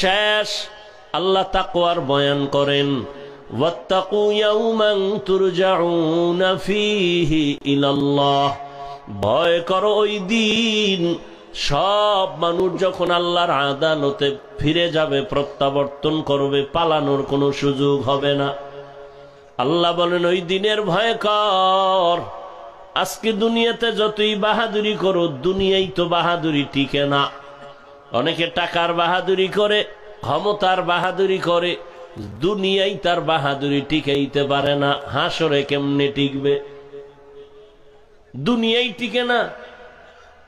শেষ আল্লাহ তাকওয়ার বয়ান করেন, ওয়াত্তাকু ইয়াওমান তুরজাউনা ফীহি ইলাল্লাহ, ভয় করো ওই দিন সব মানুষ যখন আল্লাহর আদালতে ফিরে যাবে, প্রত্যাবর্তন করবে, পালানোর কোনো সুযোগ হবে না। আল্লাহ বলেন ওই দিনের ভয় কর। আজকে দুনিয়াতে যতই বাহাদুরি করো, দুনিয়াই তো বাহাদুরি টিকে না। অনেকে টাকার বাহাদুরি করে, ক্ষমতার বাহাদুরি করে, দুনিয়াই তার বাহাদুরি টিকাইতে পারে না। হাসরে কেমনে টিকবে? দুনিয়াই টিকে না।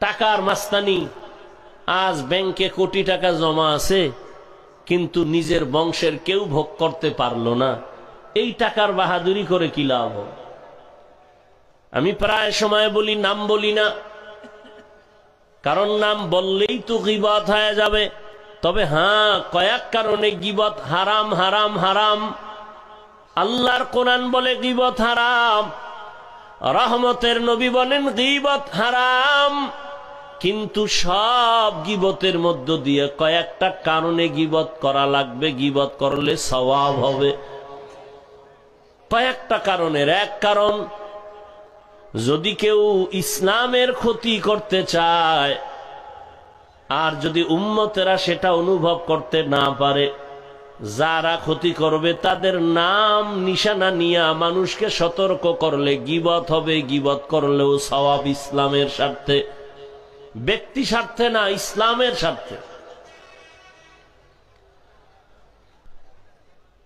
টাকার মাস্তানি, আজ ব্যাংকে কোটি টাকা জমা আছে, কিন্তু নিজের বংশের কেউ ভোগ করতে পারলো না। এই টাকার বাহাদুরি করে কি লাভ? আমি প্রায় সময় বলি, নাম বলি না, কারণ নাম বললেই তো গীবত হয়ে যাবে। তবে হ্যাঁ, কয়েক কারণে গীবত হারাম, হারাম, হারাম। আল্লাহর কোরআন বলে গীবত হারাম, রহমতের নবী বলেন গীবত হারাম। কিন্তু সব গীবতের মধ্য দিয়ে কয়েকটা কারণে গীবত করা লাগবে, গীবত করলে সওয়াব হবে। কয়েকটা কারণের এক কারণ, যদি কেউ ইসলামের ক্ষতি করতে চায় আর যদি উম্মতেরা সেটা অনুভব করতে না পারে, যারা ক্ষতি করবে তাদের নাম নিশানা নিয়ে মানুষকে সতর্ক করলে গীবত হবে। গীবত করলেও সওয়াব, ইসলামের স্বার্থে, ব্যক্তি স্বার্থে না, ইসলামের স্বার্থে।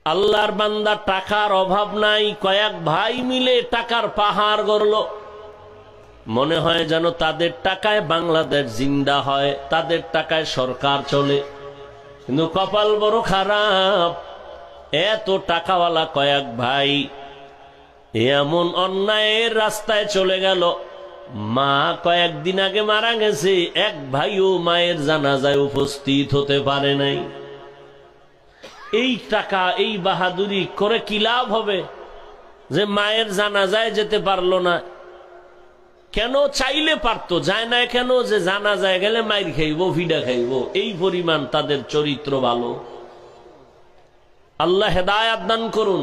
আল্লাহর বান্দা টাকার অভাব নাই, কয়েক ভাই মিলে টাকার পাহাড় গড়ল। মনে হয় যেন তাদের টাকায় বাংলাদেশ জিন্দা হয়, তাদের টাকায় সরকার চলে। কিন্তু কপাল বড় খারাপ, এত টাকাওয়ালা কয়েক ভাই এমন অন্যায়ের রাস্তায় চলে গেল। মা কয়েকদিন আগে মারা গেছে, এক ভাইও মায়ের জানাজায় উপস্থিত হতে পারে নাই। এই টাকা, এই বাহাদুরি করে কি লাভ হবে? যে মায়ের জানাজায় যেতে পারলো না, কেন? চাইলে পারতো, যায় না কেন? যে জানাজায় গেলে মাইর খাইব, ভিডা খাইব। এই পরিমাণ তাদের চরিত্র ভালো। আল্লাহ হেদায়াত দান করুন।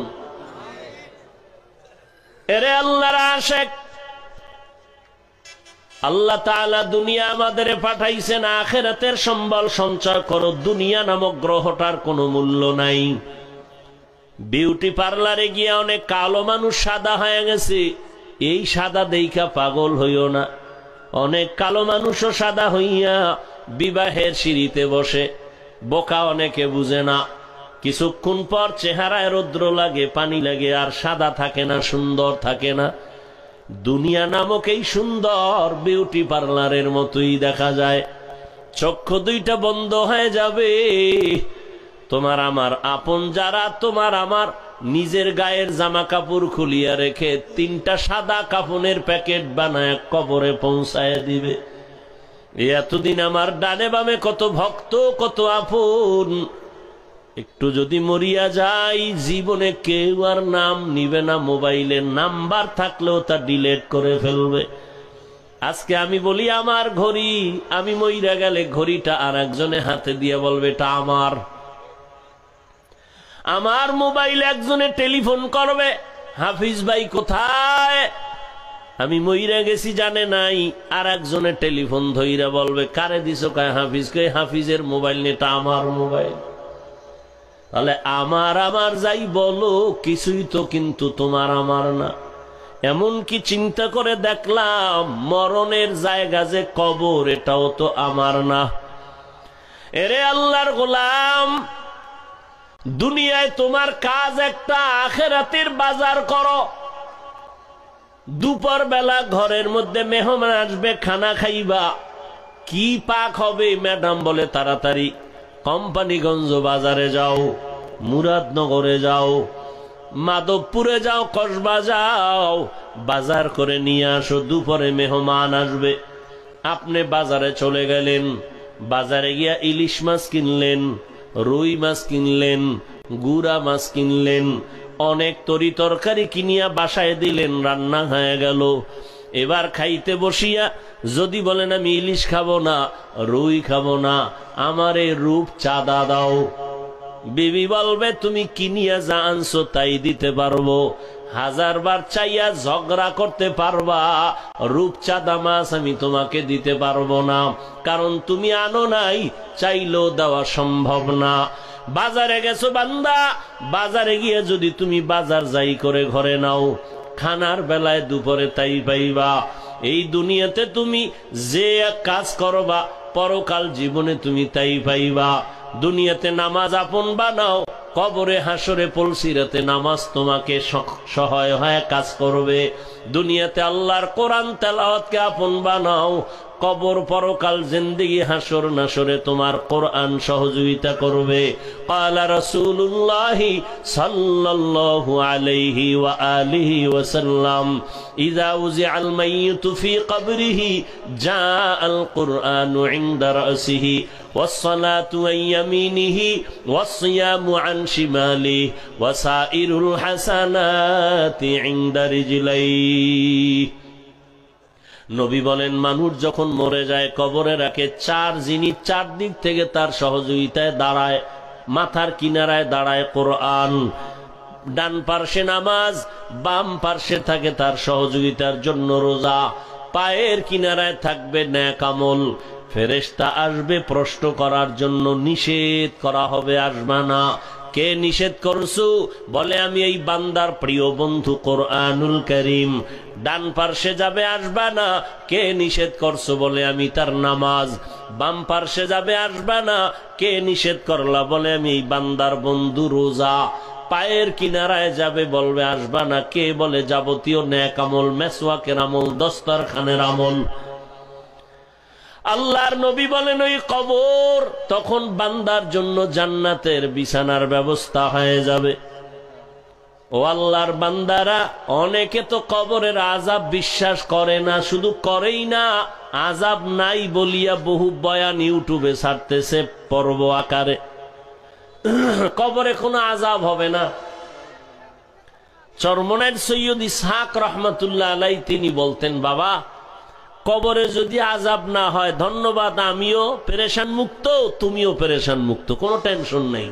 এরে আল্লাহর আশিক, আল্লাহ তাআলা দুনিয়া আমাদের পাঠাইছেন আখিরাতের সম্বল সঞ্চয় করো। দুনিয়া নামক গ্রহটার কোনো মূল্য নাই। বিউটি পার্লারে গিয়ে অনেক কালো মানুষ সাদা হয়ে গেছে, এই সাদা দেইখা পাগল হইও না। অনেক কালো মানুষও সাদা হইয়া বিবাহের সিঁড়িতে বসে। বোকা অনেকে বুঝে না, কিছুক্ষণ পর চেহারায় রৌদ্র লাগে, পানি লাগে, আর সাদা থাকে না, সুন্দর থাকে না। দুনিয়া নামক এই সুন্দর বিউটি পার্লারের মতোই দেখা যায়। চক্ষু দুইটা বন্ধ হয়ে যাবে। তোমার আমার আপন যারা, তোমার আমার নিজের গায়ের জামা কাপড় খুলিয়া রেখে তিনটা সাদা কাফনের প্যাকেট বানায় কবরে পৌঁছায় দিবে। এতদিন আমার ডানে বামে কত ভক্ত, কত আপন, একটু যদি মরিয়া যাই জীবনে কেউ আর নাম নিবে না। মোবাইলের নাম্বার থাকলেও তা ডিলেট করে ফেলবে। আজকে আমি বলি আমার ঘড়ি, আমি মইরা গেলে ঘড়িটা আর একজনে হাতে দিয়ে বলবে এটা আমার। আমার মোবাইল একজনে টেলিফোন করবে, হাফিজ ভাই কোথায়? আমি মইরা গেছি জানে নাই, আর একজনে টেলিফোন ধইরা বলবে কারে দিছো? কয় হাফিজ। কয় হাফিজের মোবাইল নেটা আমার মোবাইল। তাহলে আমার আমার যাই বলো, কিছুই তো কিন্তু তোমার আমার না। এমন কি চিন্তা করে দেখলাম মরণের জায়গা যে কবর, এটাও তো আমার না। এরে আল্লাহর গোলাম, দুনিয়ায় তোমার কাজ একটা, আখিরাতের বাজার করো। দুপুর বেলা ঘরের মধ্যে মেহমান আসবে, খানা খাইবা, কি পাক হবে? ম্যাডাম বলে তাড়াতাড়ি কোম্পানিগঞ্জ বাজারে যাও, মুরাদনগরে যাও, মাধবপুরে যাও, কসবা যাও, বাজার করে নিয়ে আসো। দুপুরে মেহমান আসবে। আপনি বাজারে চলে গেলেন, বাজারে গিয়া ইলিশ মাছ কিনলেন, রুই মাছ কিনলেন, গুড়া মাছ কিনলেন, অনেক তরি তরকারি কিনিয়া বাসায় দিলেন, রান্না হয়ে গেল। এবার খাইতে বসিয়া যদি বলেন আমি ইলিশ খাবো না, রুই খাবো না, আমার এই রূপ চাঁদা দাও, বিবি বলবে তুমি কিনিয়া যা আনছো তাই দিতে পারবো। 1000 বার চাইয়া ঝগড়া করতে পারবা, রূপচাঁদা মাছ আমি তোমাকে দিতে পারবো না, কারণ তুমি আনো নাই, চাইলেও দেওয়া সম্ভব না। বাজারে গেছো বান্দা, বাজারে গিয়ে যদি তুমি বাজার যাই করে ঘরে নাও, খানার বেলায় দুপুরে তাই পাইবা। এই দুনিয়াতে তুমি যে কাজ করবা, পরকাল জীবনে তুমি তাই পাইবা। দুনিয়াতে নামাজ আপন বানাও, কবরে হাসরে পলসিরাতে নামাজ তোমাকে সহায় হয়ে কাজ করবে। দুনিয়াতে আল্লাহর কোরআন তেলাওয়াতকে আপন বানাও, কবর পরকাল জিন্দেগি হাসর নাসরে তোমার কোরআন সহযোগিতা করবে। ক্বালা রাসূলুল্লাহ সাল্লাল্লাহু আলাইহি ওয়া আলিহি ওয়াসাল্লাম, ইযা উযিআল মাইয়িতু ফি কবরিহি জাআল কুরআনু ইনদা রাসিহি ওয়াস-সালাতু আন ইয়ামিনিহি ওয়াস-সিয়ামু আন শিমালিহি ওয়া সাইরুল হাসানাতি ইনদা রিজলাইহি। নবী বলেন, মানুষ যখন মরে যায় কবরে রাখে 4 জিনিস 4 দিক থেকে তার সহযোগিতায় দাঁড়ায়। মাথার কিনারায় দাঁড়ায় কোরআন, ডান পার্শ্বে নামাজ, বাম পার্শ্বে থাকে তার সহযোগিতার জন্য রোজা, পায়ের কিনারায় থাকবে নেক আমল। ফেরেশতা আসবে প্রশ্ন করার জন্য, নিষেধ করা হবে আসবা না। কে নিষেধ করছো? বলে আমি এই বান্দার প্রিয় বন্ধু কোরআনুল কারীম। ডান পার্শ্বে যাবে আসবা না। কে নিষেধ করছো? বলে আমি তার নামাজ। বাম পার্শ্বে যাবে আসবা না। কে নিষেধ করলা? বলে আমি এই বান্দার বন্ধু রোজা। পায়ের কিনারায় যাবে বলবে আসবা না। কে? বলে যাবতীয় নেক আমল, মেসওয়াকের আমল, দস্তরখানের আমল। আল্লাহর নবী বলেন ওই কবর তখন বান্দার জন্য জান্নাতের বিছানার ব্যবস্থা হয়ে যাবে। ও আল্লাহর বান্দারা, অনেকে তো কবরের আযাব বিশ্বাস করে না, শুধু করেই না, আযাব নাই বলিয়া বহু বয়ান ইউটিউবে ছাড়তেছে পর্ব আকারে। কবরে কোনো আযাব হবে না। চরমনাইর সৈয়দ ইসহাক রহমাতুল্লাহ আলাইহি তিনি বলতেন, বাবা কবরে যদি আযাব না হয় ধন্যবাদ, আমিও পেরেশান মুক্ত, তুমিও পেরেশান মুক্ত, কোনো টেনশন নাই।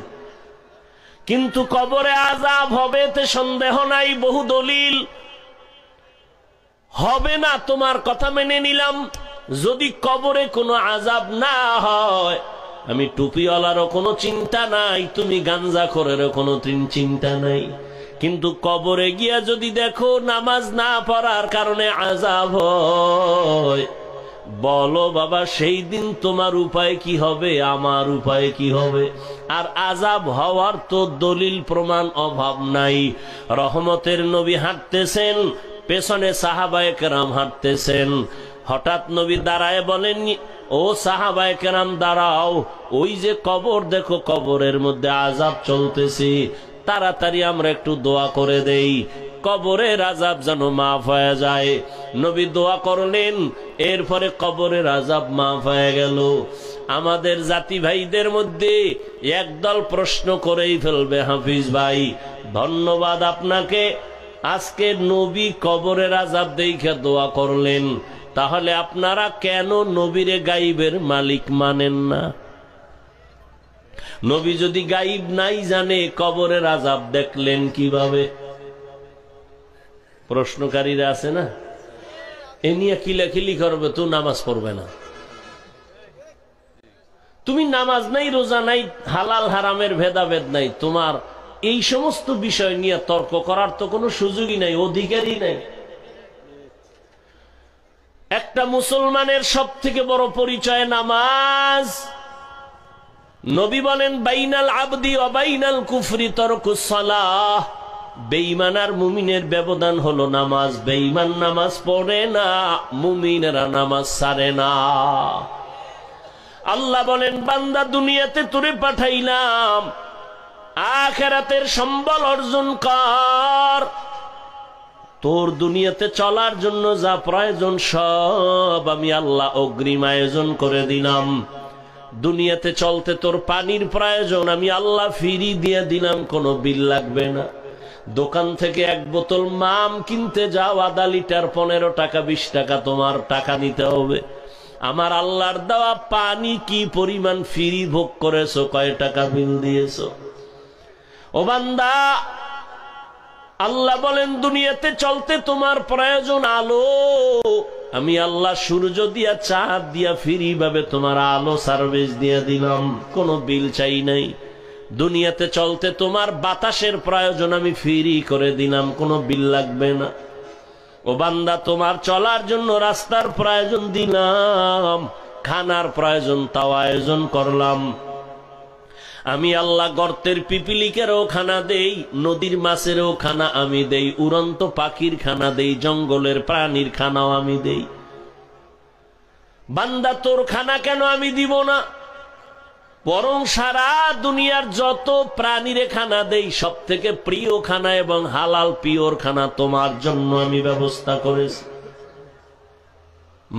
কিন্তু কবরে আযাব হবে তে সন্দেহ নাই, বহু দলিল। হবে না তোমার কথা মেনে নিলাম। যদি কবরে কোনো আযাব না হয়, আমি টুপিওয়ালারও কোনো চিন্তা নাই, তুমি গাঞ্জাখোরেরও কোনো চিন্তা নাই। কিন্তু কবরে গিয়া যদি দেখো নামাজ না পড়ার কারণে আযাব হয়, বলো বাবা সেই দিন তোমার উপায় কি হবে, আমার উপায় কি হবে? আর আযাব হওয়ার তো দলিল প্রমাণ অভাব নাই। রহমতের নবী হাঁটতেছেন, পেছনে সাহাবায়ে কেরাম হাঁটতেছেন। হঠাৎ নবী দাঁড়ায় বলেন, ও সাহাবায়ে কেরাম দাঁড়াও, ওই যে কবর দেখো, কবরের মধ্যে আযাব চলতেছে, তাড়াতাড়ি আমরা একটু দোয়া করে দেই, কবরের আযাব যেন মাফ হয়ে যায়। নবী দোয়া করলেন, এরপরে কবরের আযাব মাফ হয়ে গেল। আমাদের জাতি ভাইদের মধ্যে একদল প্রশ্ন করেই ফেলবে, হাফিজ ভাই ধন্যবাদ আপনাকে, আজকে নবী কবরের আযাব দেখে দোয়া করলেন, তাহলে আপনারা কেন নবীরে গাইবের মালিক মানেন না? নবী যদি গাইব নাই জানে, কবরের আযাব দেখলেন কিভাবে? প্রশ্নকারীরা আছে না, এ নিয়ে কিলাকিলি করবে, তো নামাজ পড়বে না। তুমি নামাজ নাই, রোজা নাই, হালাল হারামের ভেদাভেদ নাই, তোমার এই সমস্ত বিষয় নিয়ে তর্ক করার তো কোনো সুযোগই নাই, অধিকারই নাই। একটা মুসলমানের সব থেকে বড় পরিচয় নামাজ। নবী বলেন, বাইনাল আবদি ওয়া বাইনাল কুফরি তারকুস সালাহ। বেঈমান আর মুমিনের ব্যবধান হলো নামাজ। বেঈমান নামাজ পড়ে না, মুমিনেরা নামাজ ছাড়ে না। আল্লাহ বলেন, বান্দা দুনিয়াতে তোরে পাঠাইলাম, আখিরাতের সম্বল অর্জন কর। তোর দুনিয়াতে চলার জন্য যা প্রয়োজন সব আমি আল্লাহ অগ্রিম আয়োজন করে দিলাম। দুনিয়াতে চলতে তোর পানির প্রয়োজন, আমি আল্লাহ ফ্রি দিয়ে দিলাম, কোনো বিল লাগবে না। দোকান থেকে এক বোতল মাম কিনতে যাও, আধা লিটার 15 টাকা 20 টাকা তোমার টাকা নিতে হবে। আমার আল্লাহর দেওয়া পানি কি পরিমাণ ফ্রি ভোগ করেছো, কয় টাকা বিল দিয়েছো? ও বান্দা, আল্লাহ বলেন দুনিয়াতে চলতে তোমার প্রয়োজন আলো। আমি আল্লাহ সূর্য দিয়া চাঁদ দিয়া ফ্রি ভাবে তোমার আলো সার্ভিস দিয়া দিলাম, কোনো বিল চাই নাই। দুনিয়াতে চলতে তোমার বাতাসের প্রয়োজন, আমি ফ্রি করে দিলাম, কোনো বিল লাগবে না। ও বান্দা, তোমার চলার জন্য রাস্তার প্রয়োজন দিলাম, খানার প্রয়োজন তাও আয়োজন করলাম। আমি আল্লাহ গর্তের পিপিলিকেরও খানা দেই, নদীর মাছেরও খানা আমি দেই, উড়ন্ত পাখির খানা দেই, জঙ্গলের প্রাণীর খানাও আমি দেই। বান্দা, তোর খানা কেন আমি দিব না? বরং সারা দুনিয়ার যত প্রাণীরে খানা দেই, সব থেকে প্রিয় খানা এবং হালাল পিওর খানা তোমার জন্য আমি ব্যবস্থা করেছি।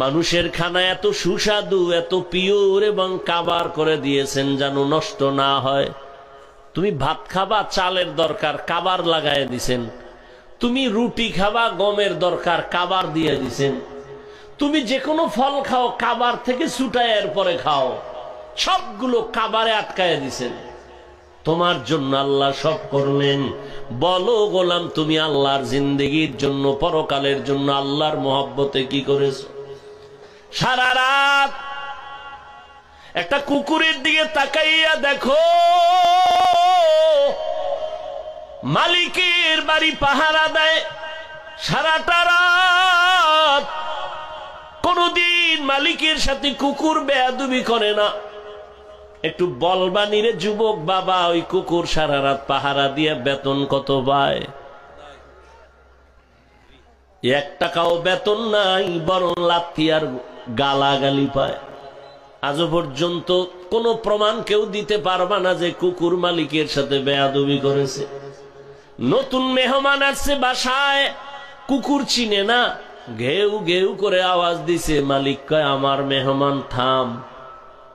মানুষের খানা এত সুস্বাদু, এত পিওর এবং কাবার করে দিয়েছেন যেন নষ্ট না হয়। তুমি ভাত খাবা, চালের দরকার, কাবার লাগায় দিছেন। তুমি রুটি খাবা, গমের দরকার, কাবার দিয়ে দিছেন। তুমি যে কোনো ফল খাও, কাবার থেকে ছুটায় এরপরে খাও, সবগুলো কাবারে আটকায় দিছেন। তোমার জন্য আল্লাহ সব করলেন। বলো গোলাম, তুমি আল্লাহর জিন্দেগির জন্য, পরকালের জন্য আল্লাহর মহব্বতে কি করেছো? সারা রাত একটা কুকুরের দিকে তাকাইয়া দেখো, মালিকের বাড়ি পাহারা দেয় সারাটা রাত। কোনদিন মালিকের সাথে কুকুর বেয়াদবি করে না। একটু বলবানি রে যুবক বাবা, ওই কুকুর সারা রাত পাহারা দিয়ে বেতন কত পায়? 1 টাকাও বেতন নাই, বরং লাথি আর গালাগালি পায়। আজও পর্যন্ত কোনো প্রমাণ কেউ দিতে পারবা না যে কুকুর মালিকের সাথে বেয়াদবি করেছে। নতুন মেহমান আসছে বাসায়, কুকুর চিনে না, ঘেউ ঘেউ করে আওয়াজ দিছে, মালিক কয় আমার মেহমান থাম।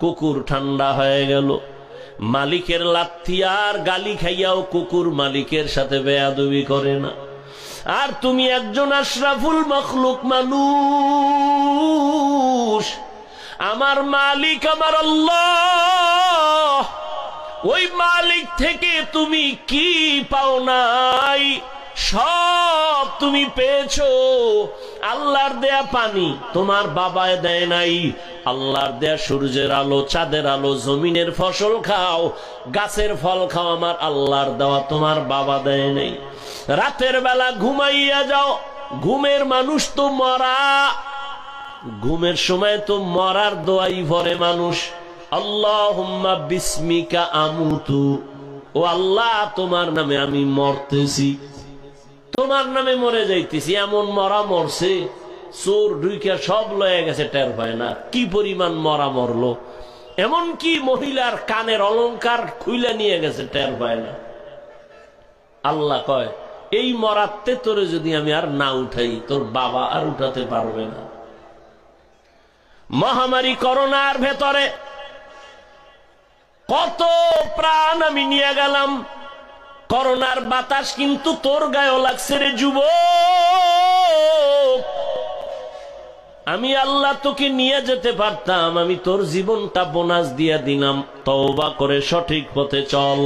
কুকুর ঠান্ডা হয়ে গেল। মালিকের লাথি আর গালি খাইয়াও কুকুর মালিকের সাথে বেয়াদবি করে না। আর তুমি একজন আশরাফুল মখলুক মানুষ, আমার মালিক আমার আল্লাহ, ওই মালিক থেকে তুমি কি পাও নাই? সব তুমি পেয়েছো। আল্লাহর দেয়া পানি তোমার বাবায় দেয় নাই, আল্লাহর দেয়া সূর্যের আলো, চাঁদের আলো, জমিনের ফসল খাও, গাছের ফল খাও, আমার আল্লাহর দেওয়া তোমার বাবা দেয় নাই। রাতের বেলা ঘুমাইয়া যাও, ঘুমের মানুষ তো মরা, ঘুমের সময় তো মরার দোয়াই ভরে মানুষ। আল্লাহুম্মা বিসমিকা আমুতু, ও আল্লাহ তোমার নামে আমি মরতেছি, তোমার নামে মরে যাইতেছি। এমন মরা মরছে, চোর ঢুইকা সব লয়ে গেছে, টের পায় না কি পরিমাণ মরা মরলো। এমন কি মহিলার কানের অলংকার খুইলা নিয়ে গেছে, টের পায় না। আল্লাহ কয়, এই মরাতে তোরে যদি আমি আর না উঠাই, তোর বাবা আর উঠাতে পারবে না। মহামারী করোনার ভেতরে কত প্রাণ আমি নিয়ে গেলাম, করোনার বাতাস কিন্তু তোর গায়েও লাগছে রে যুবক। আমি আল্লাহ তোকে নিয়ে যেতে পারতাম, আমি তোর জীবনটা বোনাস দিয়ে দিলাম, তওবা করে সঠিক পথে চল।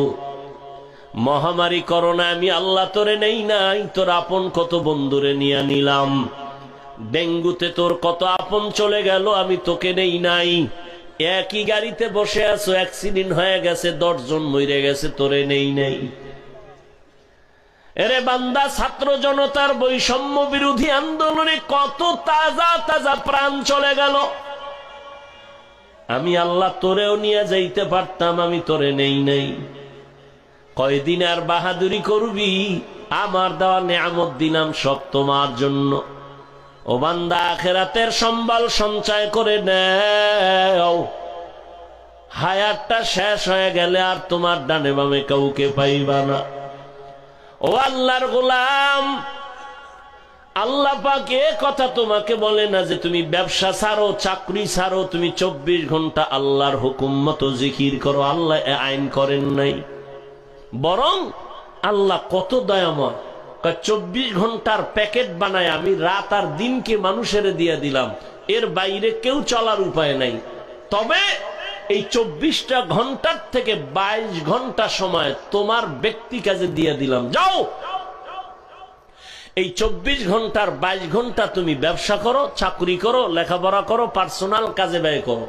মহামারী করোনা আমি আল্লাহ তোরে নেই নাই, তোর আপন কত বন্ধুরে নিয়ে নিলাম। ডেঙ্গুতে তোর কত আপন চলে গেল, আমি তোকে নেই নাই। একই গাড়িতে বসে আছো, অ্যাক্সিডেন্ট হয়ে গেছে, 10 জন মরে গেছে, তোরে নেই নাই। এরে বান্দা, ছাত্র জনতার বৈষম্য বিরোধী আন্দোলনে কত তাজা তাজা প্রাণ চলে গেল। আমি আল্লাহ তোরেও নিয়ে যাইতে পারতাম, আমি তোরে নেই নাই। কয়দিন আর বাহাদুরি করবি? আমার দেওয়া নিয়ামত দিলাম সব তোমার জন্য। ও বান্দা, আখিরাতের সম্বল সঞ্চয় করে নাও। হায়াতটা শেষ হয়ে গেলে আর তোমার ডানে বামে কাউকে পাইবা না। ও আল্লাহর গোলাম, আল্লাহ পাক এ কথা তোমাকে বলে না যে তুমি ব্যবসা ছাড়ো, চাকরি ছাড়ো, তুমি 24 ঘন্টা আল্লাহর হুকুম মতো জিকির করো। আল্লাহ আইন করেন নাই, বরং আল্লাহ কত দয়াময়। 24 ঘন্টার প্যাকেট বানায় আমি রাত আর দিনকে মানুষের দিয়ে দিলাম, এর বাইরে কেউ চলার উপায় নাই। তবে এই 24টা ঘন্টার থেকে 22 ঘন্টা সময় তোমার ব্যক্তি কাজে দিয়ে দিলাম, যাও এই 24 ঘন্টার 22 ঘন্টা তুমি ব্যবসা করো, চাকরি করো, লেখাপড়া করো, পার্সোনাল কাজে ব্যয় করো।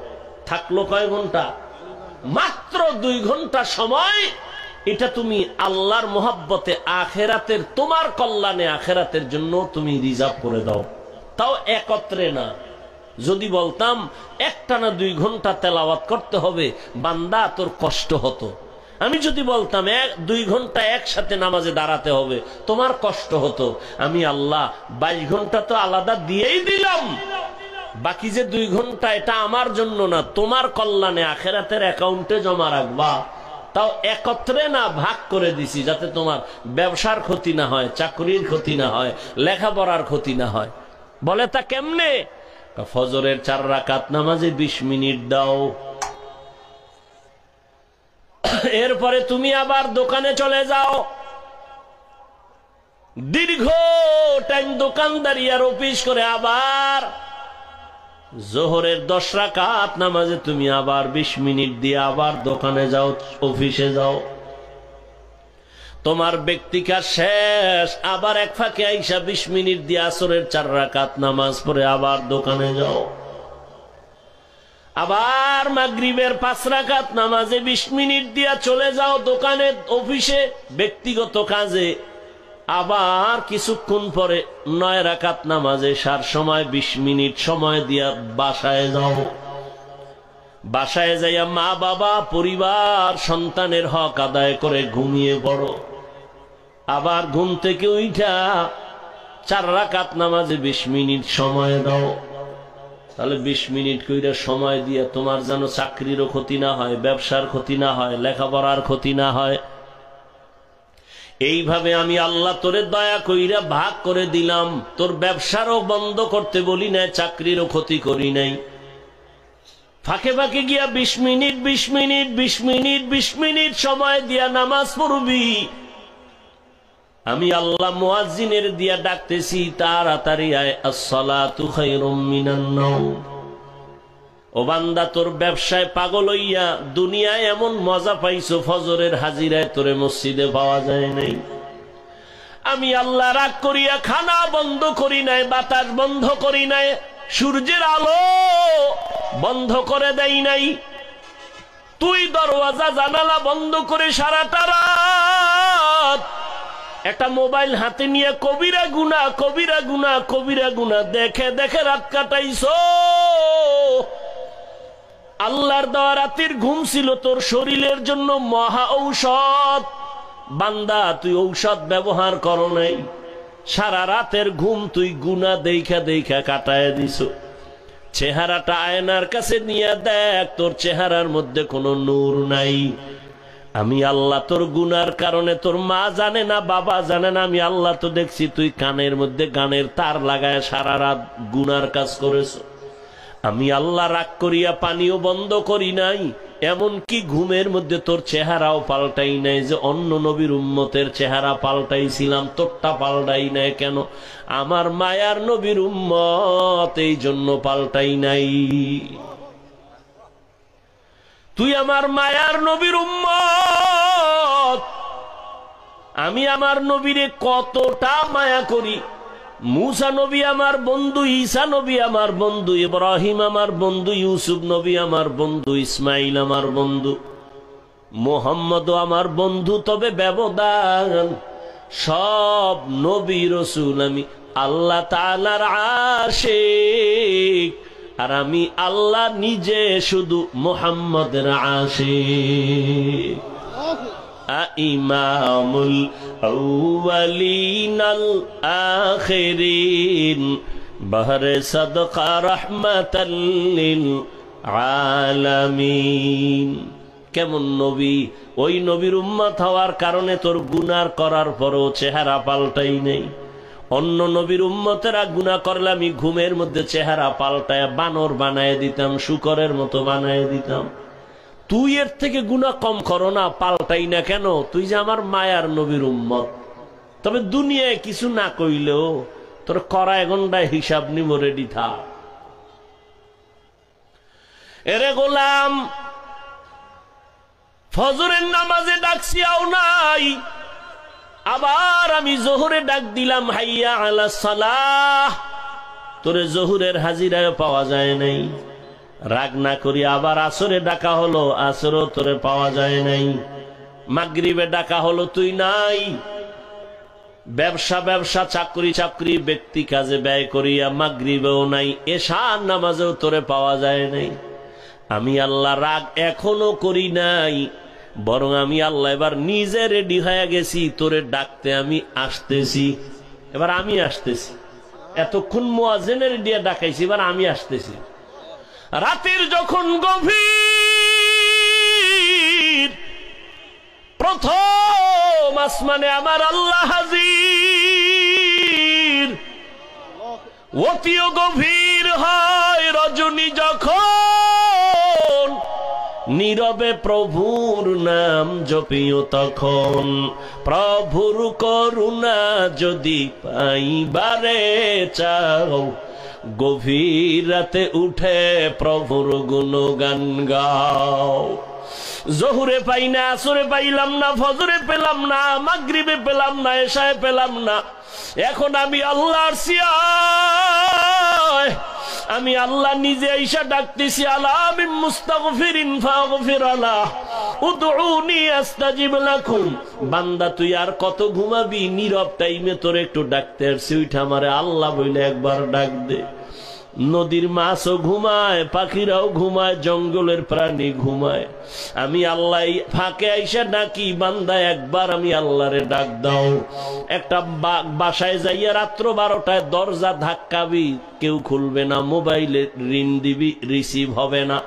থাকলো কয় ঘন্টা? মাত্র 2 ঘন্টা সময়। এটা তুমি আল্লাহর মোহাব্বতে আখেরাতের, তোমার কল্যাণে আখেরাতের জন্য তুমি রিজার্ভ করে দাও। তাও একত্রে না। যদি বলতাম একটানা 2 ঘন্টা তেলাওয়াত করতে হবে, বান্দা তোর কষ্ট হতো। আমি যদি বলতাম 2 ঘন্টা একসাথে নামাজে দাঁড়াতে হবে, তোমার কষ্ট হতো। আমি আল্লাহ 22 ঘন্টা তো আলাদা দিয়েই দিলাম, বাকি যে 2 ঘন্টা এটা আমার জন্য না, তোমার কল্যাণে আখেরাতের অ্যাকাউন্টে জমা রাখবা। তাও একত্রে না, ভাগ করে দিছি, যাতে তোমার ব্যবসার ক্ষতি না হয়, চাকরির ক্ষতি না হয়, লেখাপড়ার ক্ষতি না হয়। বলে তা কেমনে? ফজরের 4 রাকাত নামাজে 20 মিনিট দাও, এরপরে তুমি আবার দোকানে চলে যাও, দীর্ঘ টাইম দোকানদারি আর অফিস করে আবার জোহরের 10 রাকাত নামাজে তুমি আবার 20 মিনিট দিয়ে আবার দোকানে যাও, অফিসে যাও। তোমার ব্যক্তিকার শেষ, আবার এক ফাঁকে আইসা 20 মিনিট দিয়ে আসরের 4 রাকাত নামাজ পড়ে আবার দোকানে যাও। আবার মাগরিবের 5 রাকাত নামাজে 20 মিনিট দিয়া চলে যাও দোকানে, অফিসে, ব্যক্তিগত কাজে। আবার কিছুক্ষণ পরে 9 রাকাত নামাজে সার সময় 20 মিনিট সময় দিয়া বাসায় যাও। বাসায় যাইয়া মা বাবা, পরিবার, সন্তানের হক আদায় করে ঘুমিয়ে পড়ো। আবার ঘুম থেকে উঠা 4 রাকাত নামাজে 20 মিনিট সময় দাও। তাহলে 20 মিনিট কইরা সময় দিয়ে তোমার যেন চাকরিরও ক্ষতি না হয়, ব্যবসার ক্ষতি না হয়, লেখাপড়ার ক্ষতি না হয়। এইভাবে আমি আল্লাহ তোরে দয়া কইরা ভাগ করে দিলাম। তোর ব্যবসারও বন্ধ করতে বলি নাই, চাকরিরও ক্ষতি করি নাই। ফাঁকে ফাঁকে গিয়া 20 মিনিট 20 মিনিট 20 মিনিট 20 মিনিট সময় দিয়া নামাজ পড়বি। আমি আল্লাহ মুয়াজ্জিনের দিয়া ডাকতেছি, তাড়াতাড়ি আয়, আসসালাতু খায়রুম মিনান নাওম। ও বান্দা, তোর ব্যবসায় পাগল হইয়া দুনিয়ায় এমন মজা পাইছো, ফজরের হাজিরায় তোরে মসজিদে পাওয়া যায় নাই। আমি আল্লাহ রাগ করিয়া খানা বন্ধ করি নাই, বাতাস বন্ধ করি নাই, সূর্যের আলো বন্ধ করে দেই নাই। তুই দরওয়াজা জানালা বন্ধ করে সারাটা রাত একটা মোবাইল হাতে নিয়ে কবিরা গুনাহ, কবিরা গুনাহ, কবিরা গুনাহ দেখে দেখে রাত কাটাইছো। আল্লাহর দেওয়া রাতের ঘুম ছিল তোর শরীরের জন্য মহা ঔষধ। বান্দা, তুই ঔষধ ব্যবহার করো নাই, সারা রাতের ঘুম তুই গুনাহ দেখা দেখা কাটায় দিছো। চেহারাটা আয়নার কাছে নিয়ে দেখ, তোর চেহারার মধ্যে কোনো নূর নাই। আমি আল্লাহ তোর গুনার কারণে, তোর মা জানে না, বাবা জানে না, আমি আল্লাহ তো দেখছি তুই কানের মধ্যে গানের তার লাগায় সারা রাত গুনার কাজ করেছো। আমি আল্লাহ রাগ করিয়া পানিও বন্ধ করি নাই, এমনকি ঘুমের মধ্যে তোর চেহারাও পাল্টাই নাই। যে অন্য নবীর উম্মতের চেহারা পাল্টাইছিলাম, তোরটা পাল্টাই নাই কেন? আমার মায়ার নবীর উম্মত, এই জন্য পাল্টাই নাই। তুই আমার মায়ার নবীর উম্মত। আমি আমার নবীরে কতটা মায়া করি। মুসা নবী আমার বন্ধু, ঈসা নবী আমার বন্ধু, ইব্রাহিম আমার বন্ধু, ইউসুফ নবী আমার বন্ধু, ইসমাইল আমার বন্ধু, মুহাম্মদ আমার বন্ধু। তবে ব্যবধান, সব নবী রাসূল আমি আল্লাহ তাআলার আশিক, আর আমি আল্লাহ নিজে শুধু মুহাম্মদের আশিক। ইমামুল আউয়ালিন আল আখিরিন, বহরে সাদকা রাহমাতাল লিল আলামিন। কেমন নবী! ওই নবীর উম্মত হওয়ার কারণে তোর গুনাহ করার পরও চেহারা পাল্টাই নেই। অন্য নবীর উম্মতেরা গুনাহ করলে আমি ঘুমের মধ্যে চেহারা পাল্টায় বানর বানায় দিতাম, শুকরের মতো বানায় দিতাম। তুই এর থেকে গুনাহ কম করো না, পাল্টাই না কেন? তুই যে আমার মায়ার নবীর উম্মত। তবে দুনিয়ায় কিছু না কইলেও তোর করা ঘন্টায় হিসাব নিব, রেডি থাক। এরে গোলাম, ফজরের নামাজে ডাকছি আও নাই, আবার আমি জোহরে ডাক দিলাম হাইয়া আলাস সালাহ, তোরে জোহরের হাজিরায় পাওয়া যায় নাই। রাগ না করি আবার আসরে ডাকা হলো, আসরও তোরে পাওয়া যায় নাই। মাগরিবে ডাকা হলো, তুই নাই। ব্যবসা ব্যবসা, চাকরি চাকরি, ব্যক্তি কাজে ব্যয় করিয়া মাগরিবেও নাই, এশার নামাজেও তোরে পাওয়া যায় নাই। আমি আল্লাহ রাগ এখনো করি নাই, বরং আমি আল্লাহ এবার নিজে রেডি হয়ে গেছি, তোরে ডাকতে আমি আসতেছি। এবার আমি আসতেছি, এতক্ষণ মুয়াজ্জিনের দিয়ে ডাকাইছি, এবার আমি আসতেছি। রাতের যখন গভীর, প্রথম আসমানে আমার আল্লাহ হাজির। অতিও গভীর হয় রজনী যখন, নীরবে প্রভুর নাম জপিও তখন। প্রভুর করুণা যদি পাইবারে চাও, গভীর রাতে উঠে প্রভুর গুণগান গাও। জোহরে পাই না, আসরে পাইলাম না, ফজরে পেলাম না, মাগরিবে পেলাম না, এশায় পেলাম না। এখন আমি আল্লাহর সিয়ায়, আমি আল্লাহ নিজে আইসা ডাকতেছি, আলা মিন মুস্তাগফিরিন ফাগফির লাহ, উদউনি আস্তাজিব লাকুম। বান্দা তুই আর কত ঘুমাবি? নীরব টাইমে তোর একটু ডাকতে আসছি, উঠা আমারে আল্লাহ বইলে একবার ডাক দে। নদীর মাছও ঘুমায়, পাখিরাও ঘুমায়, জঙ্গলের প্রাণী ঘুমায়। আমি আল্লাহ ফাঁকে আইসা ডাকি, বান্দা একবার আমি আল্লাহরে ডাক দাও। একটা বাসায় যাইয়া রাত্র 12টায় দরজা ধাক্কাবি, কেউ খুলবে না, মোবাইলে রিং দিবি, রিসিভ হবে না।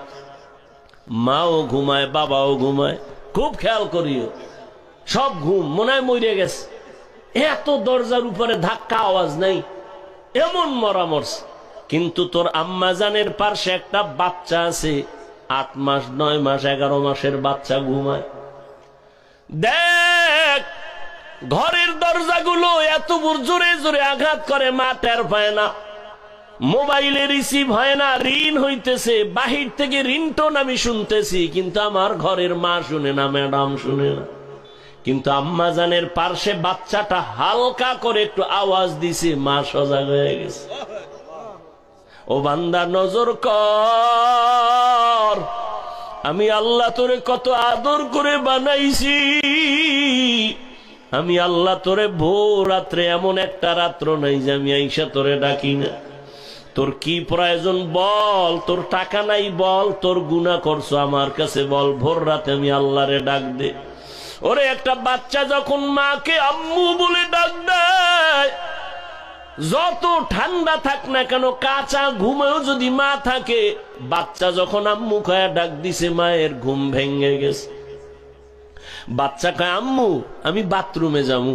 মাও ঘুমায়, বাবাও ঘুমায়, খুব খেয়াল করিও। সব ঘুম, মনে হয় মরে গেছে। এত দরজার উপরে ধাক্কা, আওয়াজ নাই, এমন মরা মরছে। কিন্তু তোর আম্মাজানের পাশে একটা বাচ্চা আছে, 8 মাস 9 মাস 11 মাসের বাচ্চা ঘুমায়। দেখ, ঘরের দরজাগুলো এত জোরে জোরে আঘাত করে, মা টের পায় না। মোবাইলে রিসিভ হয় না, রিং হইতেছে, বাহির থেকে রিংটোন আমি শুনতেছি, কিন্তু আমার ঘরের মা শুনে না, ম্যাডাম শুনে না। কিন্তু আম্মাজানের পাশে বাচ্চাটা হালকা করে একটু আওয়াজ দিছে, মা সজাগ হয়ে গেছে। ও বান্দা, নজর কর, আমি আল্লাহ তোরে কত আদর করে বানাইছি। আমি আল্লাহ তোরে ভোর রাত্রে, এমন একটা রাত্র নাই যে আমি আইসা তোরে ডাকি না। তোর কি প্রয়োজন বল, তোর টাকা নাই বল, তোর গুনাহ করছো আমার কাছে বল, ভোর রাতে আমি আল্লাহরে ডাক দে। ওরে, একটা বাচ্চা যখন মাকে আম্মু বলে ডাক দেয়, যত ঠান্ডা থাক না কেন, কাঁচা ঘুমেও যদি মা থাকে, বাচ্চা যখন আম্মু খায়া ডাক দিছে, মায়ের ঘুম ভেঙে গেছে। বাচ্চা কয়, আম্মু আমি বাথরুমে যাবো।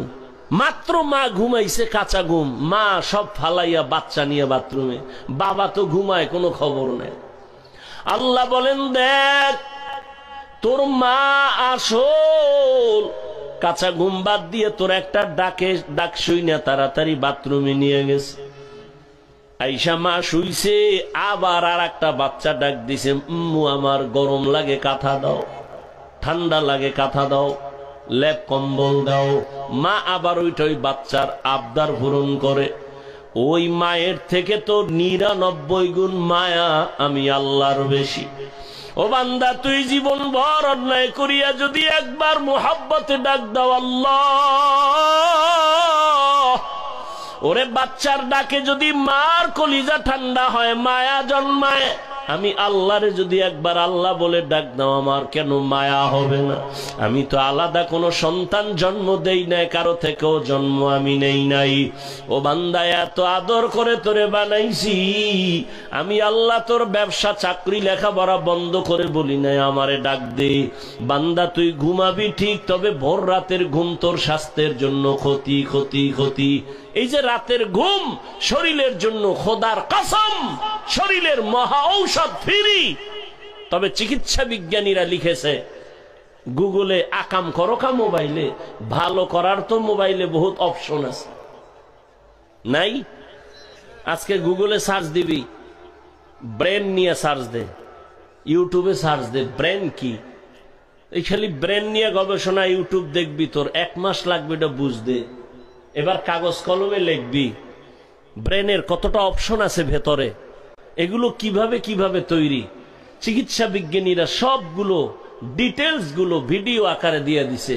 মাত্র মা ঘুমাইছে, কাঁচা ঘুম, মা সব ফালাইয়া বাচ্চা নিয়ে বাথরুমে। বাবা তো ঘুমায়, কোনো খবর নেই। আল্লাহ বলেন, দেখ, তোর মা আসল কাঁচা ঘুম বাদ দিয়ে তোর একটা ডাক শুই না তাড়াতাড়ি বাথরুমে নিয়ে গেছে। আইসা মা শুইছে, আবার আর একটা বাচ্চা ডাক দিছে, আমার গরম লাগে কাঁথা দাও, ঠান্ডা লাগে কাঁথা দাও, লেপ কম্বল দাও। মা আবার ওই বাচ্চার আবদার পূরণ করে। ওই মায়ের থেকে তো 99 গুণ মায়া আমি আল্লাহর বেশি। ও বান্দা, তুই জীবন ভর অন্যায় করিয়া যদি একবার মুহাব্বতে ডাক দাও আল্লাহ, ওরে বাচ্চার ডাকে যদি মার কলিজা ঠান্ডা হয়, মায়া জন্মায়, আমি আল্লাহরে যদি একবার আল্লাহ বলে ডাক দাও, আমার কেন মায়া হবে না? আমি তো আলাদা কোনো সন্তান জন্ম দেই নাই, কারো থেকেও জন্ম আমি নেই নাই। ও বান্দা, এত আদর করে তোরে বানাইছি, আমি আল্লাহ তোর ব্যবসা চাকরি লেখাপড়া বন্ধ করে বলি নাই আমারে ডাক দে। বান্দা, তুই ঘুমাবি ঠিক, তবে ভোর রাতের ঘুম তোর স্বাস্থ্যের জন্য ক্ষতি ক্ষতি ক্ষতি। এই যে রাতের ঘুম শরীরের জন্য, খোদার কসম, শরীরের মহা ঔষধ ফ্রি। তবে চিকিৎসা বিজ্ঞানীরা লিখেছে গুগলে আকাম করো কা মোবাইলে, ভালো করার তো মোবাইলে বহুত অপশন আছে, নাই? আজকে গুগলে সার্চ দিবি, ব্রেন নিয়ে সার্চ দে, ইউটিউবে সার্চ দে ব্রেন কি, এই খালি ব্রেন নিয়ে গবেষণা ইউটিউব দেখবি, তোর 1 মাস লাগবে এটা বুঝতে। এবার কাগজ কলমে লিখবি ব্রেনের কতটা অপশন আছে ভেতরে, এগুলো কিভাবে কিভাবে তৈরি। চিকিৎসা বিজ্ঞানীরা সবগুলো ডিটেলস গুলো ভিডিও আকারে দিয়ে দিছে।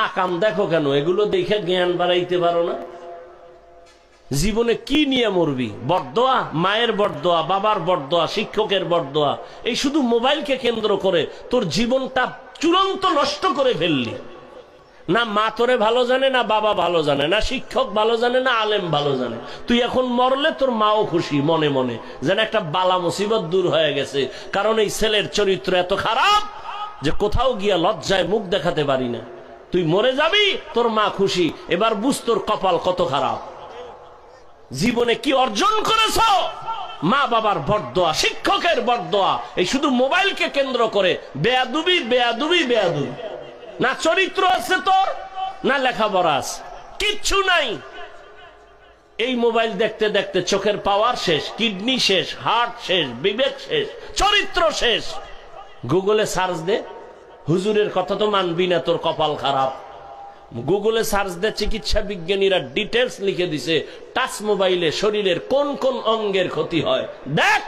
আকাম দেখো কেন? এগুলো দেখে জ্ঞান বাড়াইতে পারো না? জীবনে কি নিয়ে মরবি? বরদোয়া, মায়ের বরদোয়া, বাবার বরদোয়া, শিক্ষকের বরদোয়া, এই শুধু মোবাইলকে কেন্দ্র করে তোর জীবনটা চূড়ান্ত নষ্ট করে ফেললি। না মা তোরে ভালো জানে, না বাবা ভালো জানে, না শিক্ষক ভালো জানে, না আলেম ভালো জানে। তুই এখন মরলে তোর মাও খুশি মনে মনে, যেন একটা বালা মুসিবত দূর হয়ে গেছে। কারণ এই ছেলের চরিত্র এত খারাপ যে কোথাও গিয়া লজ্জায় মুখ দেখাতে পারি না। তুই মরে যাবি, তোর মা খুশি। এবার বুঝ তোর কপাল কত খারাপ। জীবনে কি অর্জন করেছ? মা বাবার বরদোয়া, শিক্ষকের বরদোয়া, এই শুধু মোবাইলকে কেন্দ্র করে বেয়াদুবি বেয়াদুবি বেয়াদুবি। না চরিত্র আছে তোর, না লেখাপড়া আছে, কিচ্ছু নাই। এই মোবাইল দেখতে দেখতে চোখের পাওয়ার শেষ, কিডনি শেষ, হার্ট শেষ, বিবেক শেষ, চরিত্র শেষ। গুগলে সার্চ দে, হুজুরের কথা তো মানবি না, তোর কপাল খারাপ। গুগলে সার্চ দে, চিকিৎসা বিজ্ঞানীরা ডিটেলস লিখে দিছে টাচ মোবাইলে শরীরের কোন কোন অঙ্গের ক্ষতি হয়, দেখ।